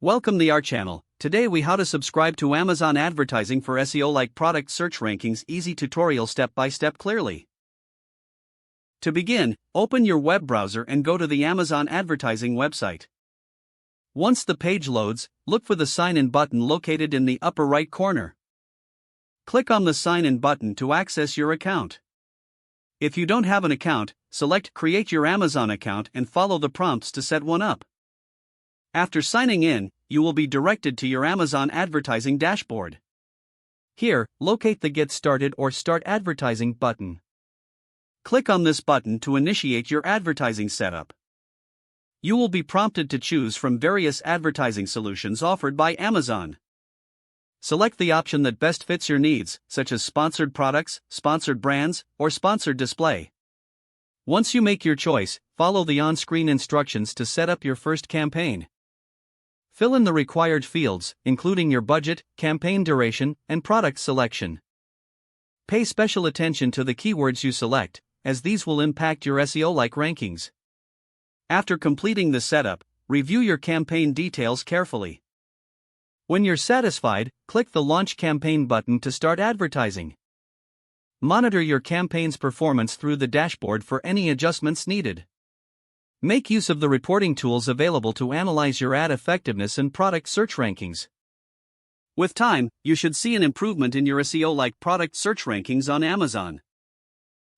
Welcome to our channel. Today we how to subscribe to Amazon advertising for SEO-like product search rankings. Easy tutorial step by step clearly. To begin, open your web browser and go to the Amazon advertising website. Once the page loads, look for the sign in button located in the upper right corner. Click on the sign in button to access your account. If you don't have an account, select Create your Amazon account and follow the prompts to set one up. After signing in, you will be directed to your Amazon advertising dashboard. Here, locate the Get Started or Start Advertising button. Click on this button to initiate your advertising setup. You will be prompted to choose from various advertising solutions offered by Amazon. Select the option that best fits your needs, such as sponsored products, sponsored brands, or sponsored display. Once you make your choice, follow the on-screen instructions to set up your first campaign. Fill in the required fields, including your budget, campaign duration, and product selection. Pay special attention to the keywords you select, as these will impact your SEO-like rankings. After completing the setup, review your campaign details carefully. When you're satisfied, click the Launch Campaign button to start advertising. Monitor your campaign's performance through the dashboard for any adjustments needed. Make use of the reporting tools available to analyze your ad effectiveness and product search rankings. With time, you should see an improvement in your SEO-like product search rankings on Amazon.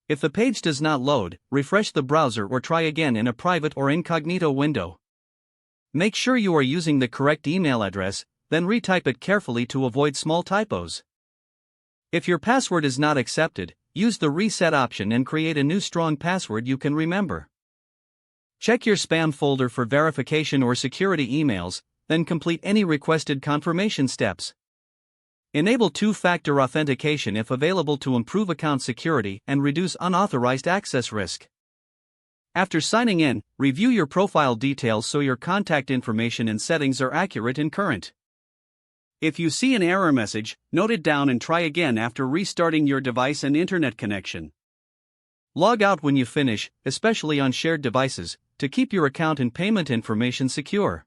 If the page does not load, refresh the browser or try again in a private or incognito window. Make sure you are using the correct email address, then retype it carefully to avoid small typos. If your password is not accepted, use the reset option and create a new strong password you can remember. Check your spam folder for verification or security emails, then complete any requested confirmation steps. Enable two-factor authentication if available to improve account security and reduce unauthorized access risk. After signing in, review your profile details so your contact information and settings are accurate and current. If you see an error message, note it down and try again after restarting your device and internet connection. Log out when you finish, especially on shared devices, to keep your account and payment information secure.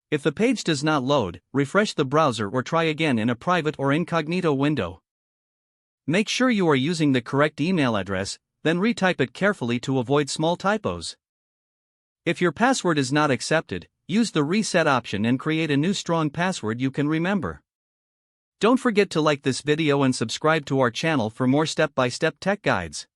If the page does not load, refresh the browser or try again in a private or incognito window. Make sure you are using the correct email address, then retype it carefully to avoid small typos. If your password is not accepted, use the reset option and create a new strong password you can remember. Don't forget to like this video and subscribe to our channel for more step-by-step tech guides.